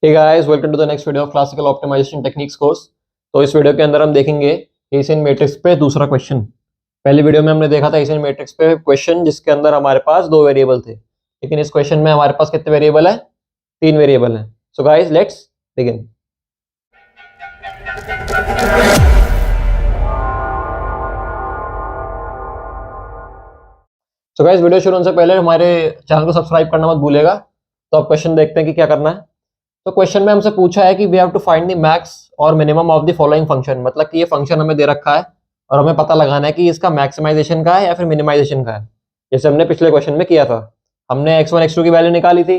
Hey guys, welcome to the next video of classical optimisation techniques course. तो इस video के अंदर हम देखेंगे एशियन मैट्रिक्स पे दूसरा क्वेश्चन। पहले वीडियो में हमने देखा था एशियन मैट्रिक्स पे क्वेश्चन जिसके अंदर हमारे पास दो वेरिएबल थे, लेकिन इस क्वेश्चन में हमारे पास कितने वेरिएबल है? तीन वेरिएबल हैं। So guys, let's begin. So guys, video शुरू होने से पहले हमारे चैनल को सब्सक्राइब करना मत भूलेगा। तो अब क्वेश्चन देखते हैं कि क्या करना है। तो क्वेश्चन में हमसे पूछा है कि we have to find the max और minimum of the following function, मतलब कि ये फंक्शन हमें दे रखा है और हमें पता लगाना है कि इसका मैक्सिमाइजेशन का है या फिर मिनिमाइजेशन का है। जैसे हमने पिछले क्वेश्चन में किया था, हमने x1 x2 की वैल्यू निकाली थी,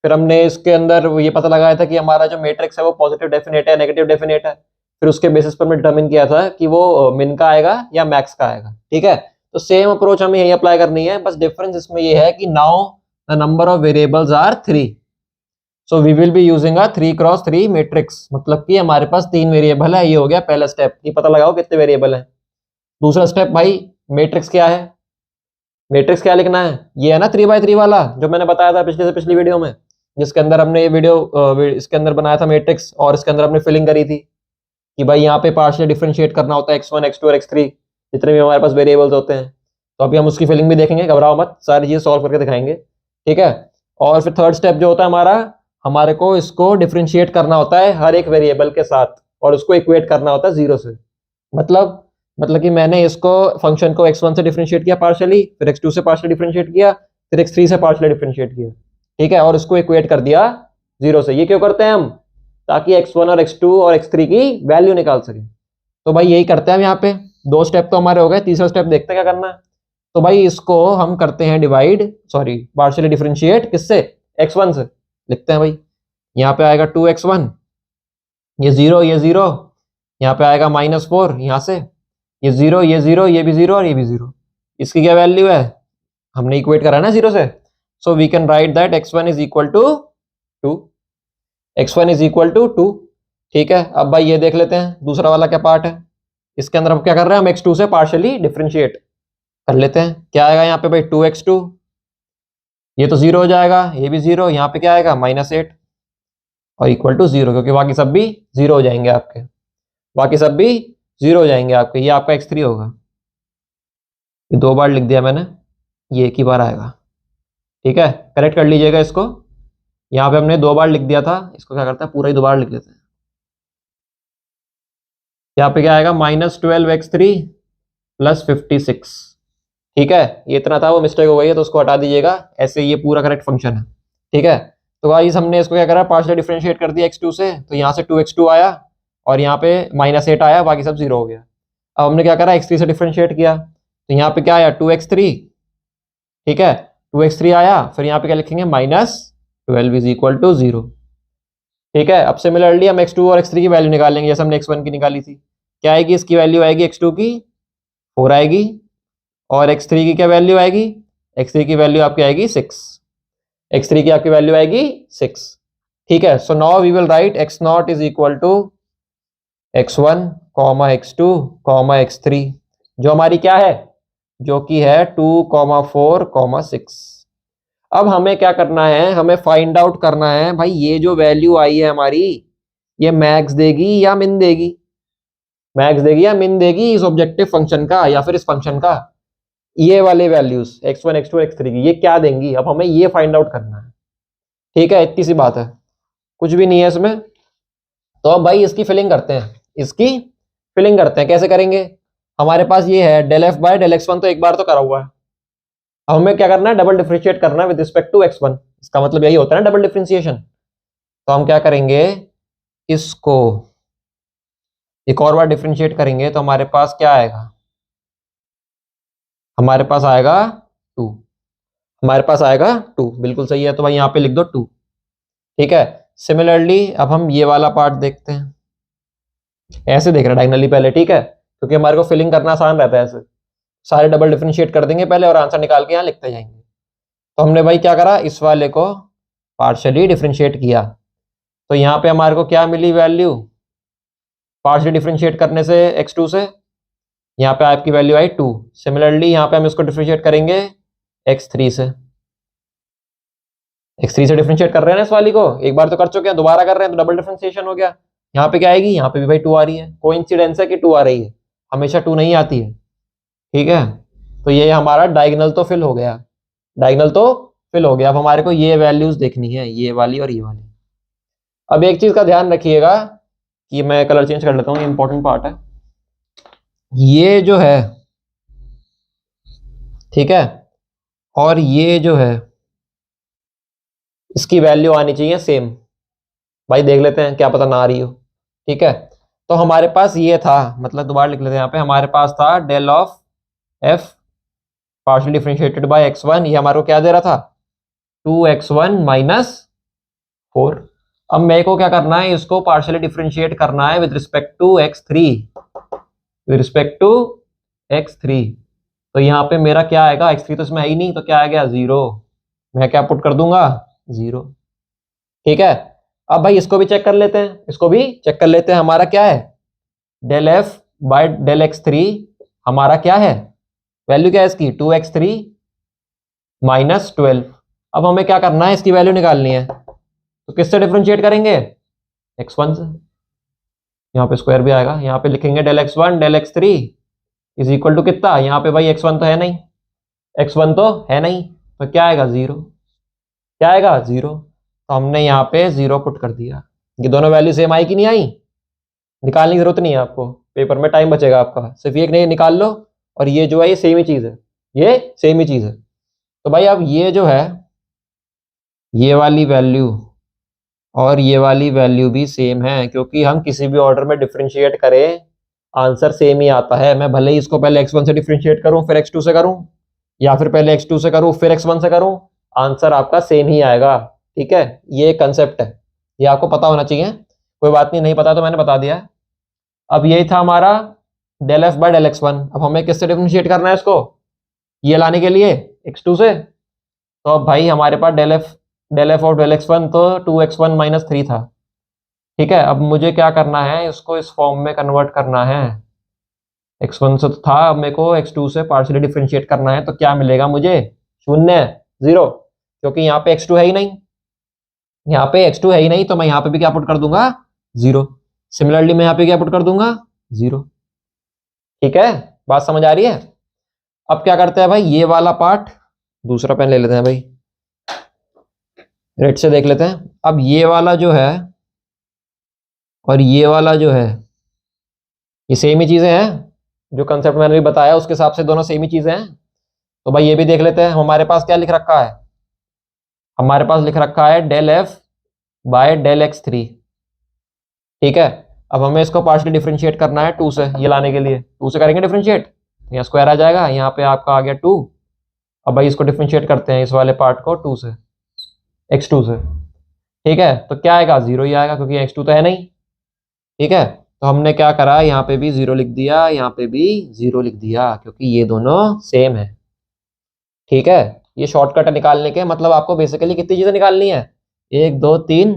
फिर हमने इसके अंदर ये पता लगाया था कि हमारा जो मैट्रिक्स है वो पॉजिटिव डेफिनेट है, नेगेटिव डेफिनेट है। फिर उसके बेसिस पर हमने डिटरमिन किया था कि वो मिन का आएगा या मैक्स का आएगा। ठीक है, तो सेम अप्रोच हमें यही अप्लाई करनी है, बस डिफरेंस इसमें ये है कि now the number of variables are 3। So we will be using a 3x3 matrix, मतलब कि हमारे पास तीन वेरिएबल है। ये हो गया पहला स्टेप, ये पता लगाओ कितने वेरिएबल है। दूसरा स्टेप, भाई मैट्रिक्स क्या है, मैट्रिक्स क्या लिखना है। ये है ना 3x3 वाला जो मैंने बताया था पिछले से पिछली वीडियो में, जिसके अंदर हमने ये वीडियो इसके अंदर बनाया था मैट्रिक्स, और इसके अंदर हमने फिलिंग करी थी कि भाई यहाँ पे पार्शियल डिफरेंशिएट करना होता है x1 x2 और x3, जितने भी हमारे पास वेरिएबल्स होते हैं। तो अभी हम उसकी फिलिंग भी देखेंगे, घबराओ मत, सारी चीजें सॉल्व करके दिखाएंगे। ठीक है, और फिर थर्ड स्टेप जो होता है हमारा, हमारे को इसको डिफरेंशिएट करना होता है हर एक वेरिएबल के साथ और उसको इक्वेट करना होता है 0 से। मतलब कि मैंने इसको फंक्शन को x1 से डिफरेंशिएट किया पार्शियली, फिर x2 से पार्शियली डिफरेंशिएट किया, फिर x3 से पार्शियली डिफरेंशिएट किया। ठीक है, और इसको इक्वेट कर दिया 0 से। ये क्यों करते हैं हम? ताकि x1 और x2 और x3 की वैल्यू निकाल सकें। तो भाई यही करते हैं हम यहाँ पे। दो स्टेप तो हमारे हो गए, तीसरा स्टेप देखते हैं क्या करना है। तो भाई इसको हम करते हैं डिवाइड, सॉरी पार्शियली डिफरेंशिएट किससे? x1 से। लिखते हैं भाई, यहाँ पे आएगा 2x1, ये 0 ये 0, यहाँ पे आएगा -4 यहाँ से, ये 0 ये 0 ये भी 0 और ये भी 0। इसकी क्या वैल्यू है? हमने इक्वेट करा ना 0 से। So we can write that x1 is equal to 2। x1 is equal to 2। ठीक है, अब भाई ये देख लेते हैं दूसरा वाला क्या पार्ट है। इसके अंदर हम क्या कर रहे हैं, हम x2 से पार्शियली डिफरेंशिएट कर लेते हैं। क्या आएगा यहाँ पे भाई? 2x2, ये तो 0 हो जाएगा, ये भी 0, यहाँ पे क्या आएगा? -8 और इक्वल टू 0, क्योंकि बाकी सब भी 0 हो जाएंगे आपके, बाकी सब भी 0 हो जाएंगे आपके। ये आपका x3 होगा, ये दो बार लिख दिया मैंने, ये एक ही बार आएगा। ठीक है, करेक्ट कर लीजिएगा इसको। यहाँ पे हमने दो बार लिख दिया था, इसको क्या करता है पूरा ही दोबारा लिख लेते हैं। यहाँ पे क्या आएगा? -12x3 + 56। ठीक है, ये इतना था, वो मिस्टेक हो गई है तो उसको हटा दीजिएगा, ऐसे ये पूरा करेक्ट फंक्शन है। ठीक है, तो गाइस हमने इसको क्या करा, पार्शियल डिफरेंशिएट कर दिया x2 से, तो यहाँ से 2x2 आया और यहाँ पे -8 आया, बाकी सब 0 हो गया। अब हमने क्या करा, x3 से डिफरेंशिएट किया, तो यहाँ पे क्या आया? 2x3। ठीक है, 2x3 आया, फिर यहाँ पे क्या लिखेंगे? -12 इज इक्वल टू 0। ठीक है, अब सिमिलरली हम x2 और x3 की वैल्यू निकालेंगे, जैसे हमने x1 की निकाली थी। क्या आएगी? इसकी वैल्यू आएगी x2 की 4 आएगी, और x3 की क्या वैल्यू आएगी? x3 की वैल्यू आपकी आएगी 6। x3 की आपकी वैल्यू आएगी 6। ठीक है, so now we will write x0 is equal to x1, x2, x3, जो हमारी क्या है, जो कि है 2, 4, 6। अब हमें क्या करना है, हमें फाइंड आउट करना है भाई ये जो वैल्यू आई है हमारी, ये मैक्स देगी या मिन देगी? मैक्स देगी या मिन देगी इस ऑब्जेक्टिव फंक्शन का या फिर इस फंक्शन का? ये वाले वैल्यूज x1 x2 x3 की ये क्या देंगी? अब हमें ये फाइंड आउट करना है। ठीक है, इतनी सी बात है, कुछ भी नहीं है इसमें। तो अब भाई इसकी फिलिंग करते हैं, इसकी फिलिंग करते हैं। कैसे करेंगे? हमारे पास ये है ∂f/∂x1, तो एक बार तो करा हुआ है। अब हमें क्या करना है? डबल डिफरेंशिएट करना है विद रिस्पेक्ट टू x1। इसका मतलब यही होता है ना डबल डिफरेंशिएशन। तो हम क्या करेंगे, इसको एक और बार डिफरेंशिएट करेंगे तो हमारे पास क्या आएगा? हमारे पास आएगा 2। हमारे पास आएगा 2, बिल्कुल सही है, तो भाई यहाँ पे लिख दो 2। ठीक है, सिमिलरली अब हम ये वाला पार्ट देखते हैं, ऐसे देख रहे हैं डायगनली पहले। ठीक है, क्योंकि हमारे को फिलिंग करना आसान रहता है, ऐसे सारे डबल डिफरेंशिएट कर देंगे पहले और आंसर निकाल के यहाँ लिखते जाएंगे। तो हमने भाई क्या करा, इस वाले को पार्शियली डिफरेंशिएट किया, तो यहाँ पे हमारे को क्या मिली वैल्यू? पार्शियली डिफरेंशिएट करने से x2 से यहाँ पे आपकी वैल्यू आई 2। सिमिलरली यहाँ पे हम इसको डिफरेंशिएट करेंगे x3 से, x3 से डिफरेंशिएट कर रहे हैं ना इस वाली को, एक बार तो कर चुके हैं, दोबारा कर रहे हैं तो डबल डिफरेंशिएशन हो गया। यहाँ पे क्या आएगी, यहाँ पे भी भाई 2 आ रही है, कोइंसिडेंस है कि 2 आ रही है, हमेशा 2 नहीं आती है। ठीक है, तो ये हमारा डायगोनल तो फिल हो गया, डायगोनल तो फिल हो गया। अब हमारे को ये वैल्यूज देखनी है, ये वाली और ये वाली। अब एक चीज का ध्यान रखिएगा कि मैं कलर चेंज कर लेता हूँ, ये इंपॉर्टेंट पार्ट है। ये जो है, ठीक है, और ये जो है, इसकी वैल्यू आनी चाहिए सेम। भाई देख लेते हैं, क्या पता ना आ रही हो। ठीक है, तो हमारे पास ये था, मतलब दोबारा लिख लेते हैं, यहाँ पे हमारे पास था del of F partial differentiated by x1, ये हमारे को क्या दे रहा था, 2x1 माइनस 4। अब मेरे को क्या करना है, इसको पार्शियली डिफरेंशिएट करना है with respect to x3, with respect to x3। तो यहाँ पे मेरा क्या आएगा, x3 तो इसमें है ही नहीं, तो क्या आ गया 0। मैं क्या पुट कर दूंगा, 0। ठीक है, अब भाई इसको भी चेक कर लेते हैं, इसको भी चेक कर लेते हैं। हमारा क्या है, del F bye del x3 हमारा क्या है, वैल्यू क्या है इसकी, 2x3 माइनस 12। अब हमें क्या करना है, इसकी वैल्यू निकालनी है, तो किससे डिफरेंशिएट करेंगे, x1 से। यहाँ पे स्क्वायर भी आएगा, यहाँ पे लिखेंगे del x1 del x3 is equal to कितना, यहाँ पे भाई x1 तो है नहीं, x1 तो है नहीं, तो क्या आएगा 0, क्या आएगा 0। तो हमने यहाँ पे 0 पुट कर दिया। ये दोनों वैल्यू सेम आई कि नहीं आई, निकालने की जरूरत नहीं है आपको, पेपर में टाइम बचेगा आपका, सिर्फ एक नहीं निकाल लो, और ये जो है ये सेम ही चीज है, ये सेम ही चीज है। तो भाई अब ये जो है, ये वाली वैल्यू और ये वाली वैल्यू भी सेम है, क्योंकि हम किसी भी ऑर्डर में डिफरेंशिएट करें आंसर सेम ही आता है। मैं भले ही इसको पहले x1 से डिफरेंशिएट करूं फिर x2 से करूं, या फिर पहले x2 से करूं फिर x1 से करूं, आंसर आपका सेम ही आएगा। ठीक है, ये कंसेप्ट है, ये आपको पता होना चाहिए। कोई बात नहीं, नहीं पता तो मैंने बता दिया। अब यही था हमारा del F bye del x1। अब हमें किससे डिफरेंशिएट करना है इसको, ये लाने के लिए x2 से। तो अब भाई हमारे पास del F of del x1 तो 2x1 माइनस 3 था। ठीक है, अब मुझे क्या करना है, इसको इस फॉर्म में कन्वर्ट करना है। x1 से तो था, अब मेरे को x2 से पार्शियली डिफरेंशिएट करना है, तो क्या मिलेगा मुझे, 0 0, क्योंकि यहाँ पे x2 है ही नहीं, यहाँ पे x2 है ही नहीं, तो मैं यहाँ पे भी क्या पुट कर दूंगा 0। सिमिलरली मैं यहाँ पे क्या पुट कर दूंगा 0। ठीक है, बात समझ आ रही है। अब क्या करते हैं भाई, ये वाला पार्ट, दूसरा पेन ले लेते हैं भाई, रेड से देख लेते हैं। अब ये वाला जो है और ये वाला जो है, ये सेम ही चीजें हैं, जो कंसेप्ट मैंने भी बताया उसके हिसाब से दोनों सेम ही चीजें हैं। तो भाई ये भी देख लेते हैं, हमारे पास क्या लिख रखा है, हमारे पास लिख रखा है del F bye del x3। ठीक है, अब हमें इसको पार्शियली डिफरेंशिएट करना है 2 से, ये लाने के लिए 2 से करेंगे डिफरेंशिएट, यहाँ स्क्वायर आ जाएगा, यहाँ पे आपका आ गया 2। अब भाई इसको डिफरेंशिएट करते हैं, इस वाले पार्ट को 2 से, x2 से। ठीक है, तो क्या आएगा 0 ही आएगा, क्योंकि x2 तो है नहीं। ठीक है, तो हमने क्या करा, यहाँ पे भी 0 लिख दिया, यहाँ पे भी 0 लिख दिया, क्योंकि ये दोनों सेम है। ठीक है, ये शॉर्टकट निकालने के, मतलब आपको बेसिकली कितनी चीजें निकालनी है, 1 2 3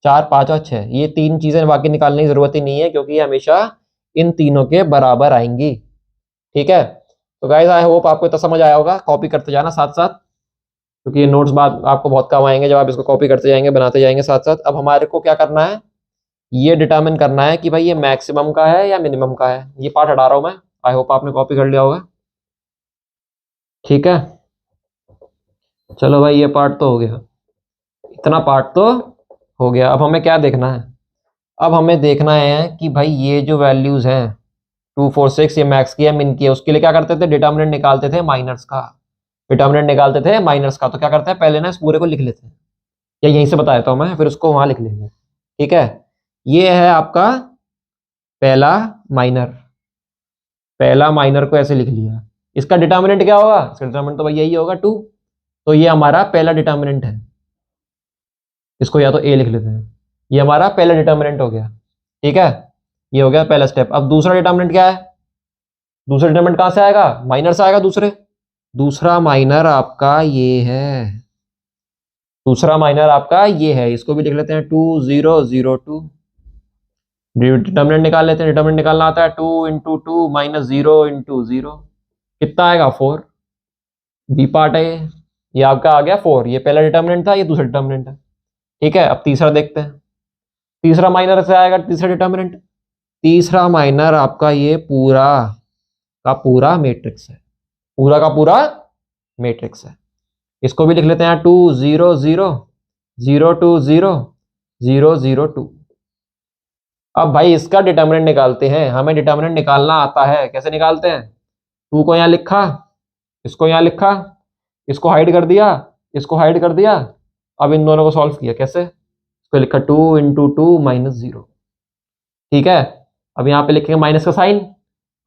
4 5 और 6, ये 3 चीजें बाकी निकालने की जरूरत ही नहीं है, क्योंकि ये हमेशा इन तीनों के बराबर आएंगी। ठीक है, तो गाइस आई होप आपको इतना समझ आया होगा। कॉपी करते जाना साथ साथ, क्योंकि ये नोट्स बाद आपको बहुत काम आएंगे जब आप इसको कॉपी करते जाएंगे, बनाते जाएंगे साथ साथ। अब हमारे को क्या करना है, ये डिटरमिन करना है कि भाई ये मैक्सिमम का है या मिनिमम का है। ये पार्ट हटा रहा हूं मैं, आई होप आपने कॉपी कर लिया होगा। ठीक है, चलो भाई ये पार्ट तो हो गया, इतना पार्ट तो हो गया। अब हमें क्या देखना है, अब हमें देखना है कि भाई ये जो वैल्यूज हैं 2 4 6, ये मैक्स की है मिन की है, उसके लिए क्या करते थे, डिटरमिनेंट निकालते थे माइनस का, डिटरमिनेंट निकालते थे माइनस का। तो क्या करते हैं, पहले ना इस पूरे को लिख लेते हैं, या यहीं से बता देता हूं मैं, फिर उसको वहां लिख लेंगे। ठीक है, ये है आपका पहला माइनर, पहला माइनर को ऐसे लिख लिया। इसका डिटरमिनेंट क्या होगा, इसका डिटरमिनेंट तो भाई यही होगा 2, तो ये हमारा पहला डिटरमिनेंट है, इसको या तो ए लिख लेते हैं, ये हमारा पहला डिटरमिनेंट हो गया। ठीक है, ये हो गया पहला स्टेप। अब दूसरा डिटरमिनेंट क्या है, दूसरा डिटरमिनेंट कहां से आएगा, माइनर से आएगा। दूसरा माइनर आपका ये है, दूसरा माइनर आपका ये है, इसको भी लिख लेते हैं 2 0 0 2। डिटरमिनेंट निकाल लेते हैं, डिटरमिनेंट निकालना आता है 2 इंटू 2 माइनस 0 इंटू 0, कितना आएगा 4। बी पार्ट है, ये आपका आ गया 4, ये पहला डिटर्मिनेंट था, ये दूसरा डिटर्मिनेंट है। ठीक है, अब तीसरा देखते हैं। तीसरा माइनर से आएगा तीसरा डिटर्मिनेंट। तीसरा माइनर आपका ये पूरा का पूरा मैट्रिक्स है, पूरा का पूरा मैट्रिक्स है। इसको भी लिख लेते हैं 2 0 0 0 2 0 0 0 2। अब भाई इसका डिटर्मिनेंट निकालते हैं, हमें डिटर्मिनेंट निकालना आता है। कैसे निकालते हैं? 2 को यहाँ लिखा, इसको यहाँ लिखा, इसको हाइड कर दिया, इसको हाइड कर दिया। अब इन दोनों को सॉल्व किया। कैसे? इसको लिखा 2 × 2 - 0। ठीक है, अब यहाँ पे लिखेंगे माइनस का साइन।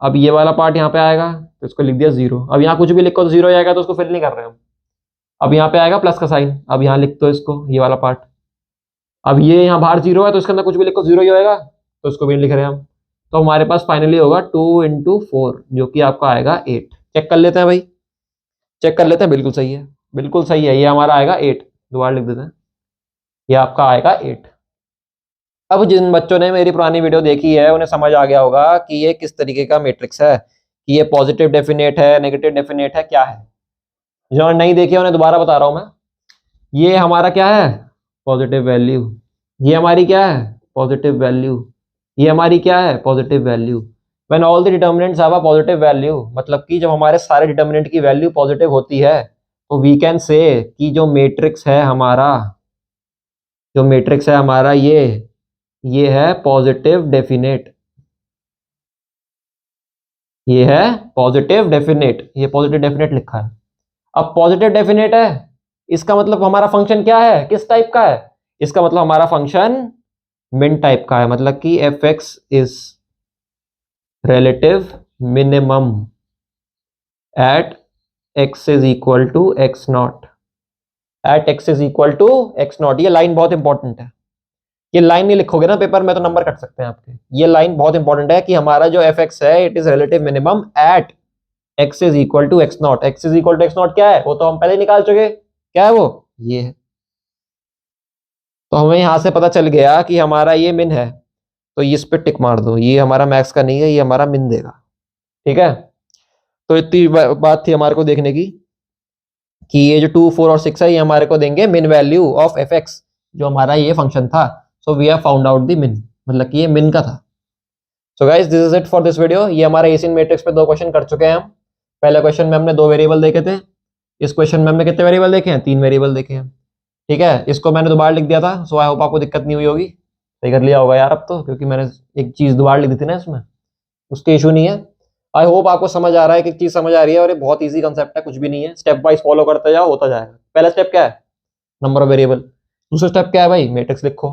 अब ये वाला पार्ट यहाँ पे आएगा तो इसको लिख दिया 0। अब यहाँ कुछ भी लिखो तो 0 आएगा, तो उसको फिल नहीं कर रहे हम। अब यहाँ पे आएगा प्लस का साइन, अब यहाँ लिख दो इसको, ये वाला पार्ट। अब ये यहाँ बाहर 0 है तो इसके अंदर कुछ भी लिखो 0 ही होएगा, तो इसको भी नहीं लिख रहे हम। तो हमारे पास फाइनली होगा 2 × 4 जो कि आपका आएगा 8। चेक कर लेते हैं भाई, चेक कर लेते हैं। बिल्कुल सही है, बिल्कुल सही है, ये हमारा आएगा 8। दोबारा लिख देते हैं, ये आपका आएगा 8। अब जिन बच्चों ने मेरी पुरानी वीडियो देखी है उन्हें समझ आ गया होगा कि ये किस तरीके का मैट्रिक्स है, कि ये पॉजिटिव डेफिनेट है, नेगेटिव डेफिनेट है, क्या है। जो नहीं देखी उन्हें दोबारा बता रहा हूं मैं। ये हमारा क्या है? Positive value. ये हमारी क्या है? Positive value. ये हमारी क्या है? Positive value. When all the determinants have a positive value, मतलब कि जब हमारे सारे डिटर्मिनेंट की वैल्यू पॉजिटिव होती है तो वी कैन से कि जो मैट्रिक्स है हमारा, जो मैट्रिक्स है हमारा ये है पॉजिटिव डेफिनेट। ये है पॉजिटिव डेफिनेट, ये पॉजिटिव डेफिनेट लिखा है। अब पॉजिटिव डेफिनेट है, इसका मतलब हमारा फंक्शन क्या है, किस टाइप का है? इसका मतलब हमारा फंक्शन मिन टाइप का है, मतलब कि f(x) is relative minimum at x is equal to x0, at x is equal to x0। ये लाइन बहुत इंपॉर्टेंट है। ये लाइन नहीं लिखोगे ना पेपर में तो नंबर कट सकते हैं आपके। ये लाइन बहुत इंपॉर्टेंट है कि हमारा जो f(x) है it is relative minimum at x is equal to x0। x is equal to x0 क्या है? वो तो हम पहले ही निकाल चुके। क्या है वो? ये है। तो हमें यहां से पता चल गया कि हमारा ये मिन है, तो इस पे टिक मार दो। ये हमारा मैक्स का नहीं है, ये हमारा मिन देगा। ठीक है, तो इतनी बात थी हमारे को देखने की कि ये जो 2 4 और 6 है ये हमारे को देंगे मिन वैल्यू ऑफ f(x), जो हमारा ये फंक्शन था। So we have found out the min, मतलब कि ये मिन का था। So guys this is it for this video. ये हमारे एसियन मैट्रिक्स पे 2 क्वेश्चन कर चुके हैं हम। पहले क्वेश्चन में हमने 2 वेरिएबल देखे थे, इस क्वेश्चन में हमने कितने वेरिएबल देखे हैं? 3 वेरिएबल देखे हैं। ठीक है, इसको मैंने दोबारा लिख दिया था, सो आई होप आपको दिक्कत नहीं हुई होगी। सही कर लिया होगा यार अब तो, क्योंकि मैंने एक चीज दोबारा लिख दी थी ना इसमें, उसके इशू नहीं है। आई होप आपको समझ आ रहा है, कि चीज समझ आ रही है। और ये बहुत इजी कांसेप्ट है, कुछ भी नहीं है। स्टेप वाइज फॉलो करते जाओ, होता जाएगा। पहला स्टेप क्या है? Number of variable. दूसरा स्टेप क्या है भाई? मैट्रिक्स लिखो।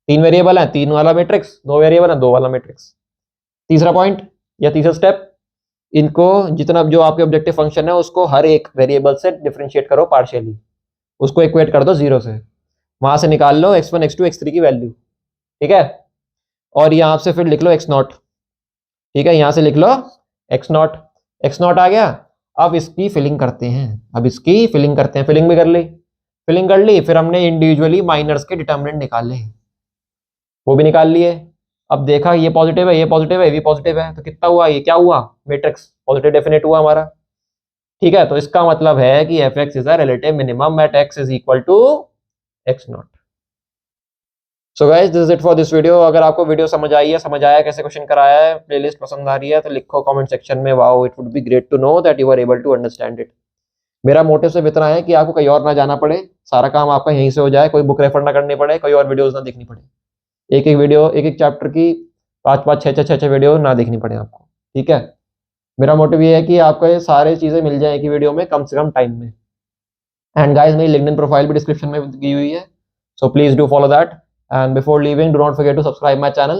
3 वेरिएबल है, 3 वाला मैट्रिक्स। 2 वेरिएबल है, 2 वाला मैट्रिक्स। तीसरा पॉइंट या तीसरा स्टेप, इनको जितना जो आपके ऑब्जेक्टिव फंक्शन है उसको हर एक वेरिएबल से डिफरेंशिएट करो पार्शियली, उसको इक्वेट कर दो 0 से, वहां से निकाल लो x1 x2 x3 की वैल्यू। ठीक है, और यहां से फिर लिख लो x0। ठीक है, यहां से लिख लो x0। x0 आ गया। अब इसकी फिलिंग करते हैं, अब इसकी फिलिंग करते हैं। फिलिंग भी कर ली, फिलिंग कर ली। फिर हमने इंडिविजुअली माइनर्स के डिटर्मिनेंट निकाले, वो भी निकाल लिए। अब देखा ये पॉजिटिव है, ये पॉजिटिव है, ये भी पॉजिटिव है, तो कितना हुआ? ये क्या हुआ? मैट्रिक्स पॉजिटिव डेफिनेट हुआ हमारा। ठीक है, तो इसका मतलब है कि f(x) is a relative minimum at x is equal to x0। So guys this is it for this video. अगर आपको वीडियो समझ आई है, समझ आया कैसे क्वेश्चन कराया है, प्लेलिस्ट पसंद आ रही है, तो लिखो कमेंट सेक्शन में wow, it would be great to know that you are able to understand it. मेरा मोटिव सिर्फ इतना है कि आपको कहीं और ना जाना पड़े, सारा काम आपका यहीं से हो जाए, कोई बुक रेफर ना करनी पड़े, कोई और वीडियोस ना देखनी पड़े। एक एक वीडियो, एक एक चैप्टर की 5 6 वीडियो ना देखनी पड़े आपको। ठीक है, मेरा मोटिव ये है कि आपको ये सारी चीजें मिल जाए एक ही वीडियो में, कम से कम टाइम में। एंड गाइस मेरी लिंक्डइन प्रोफाइल भी डिस्क्रिप्शन में दी हुई है, so please do follow that. And before leaving, do not forget to subscribe my channel.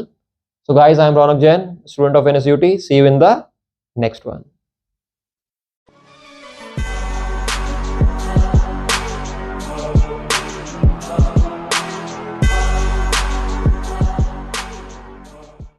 So guys, I am Ronak Jain, student of NSUT. See you in the next one.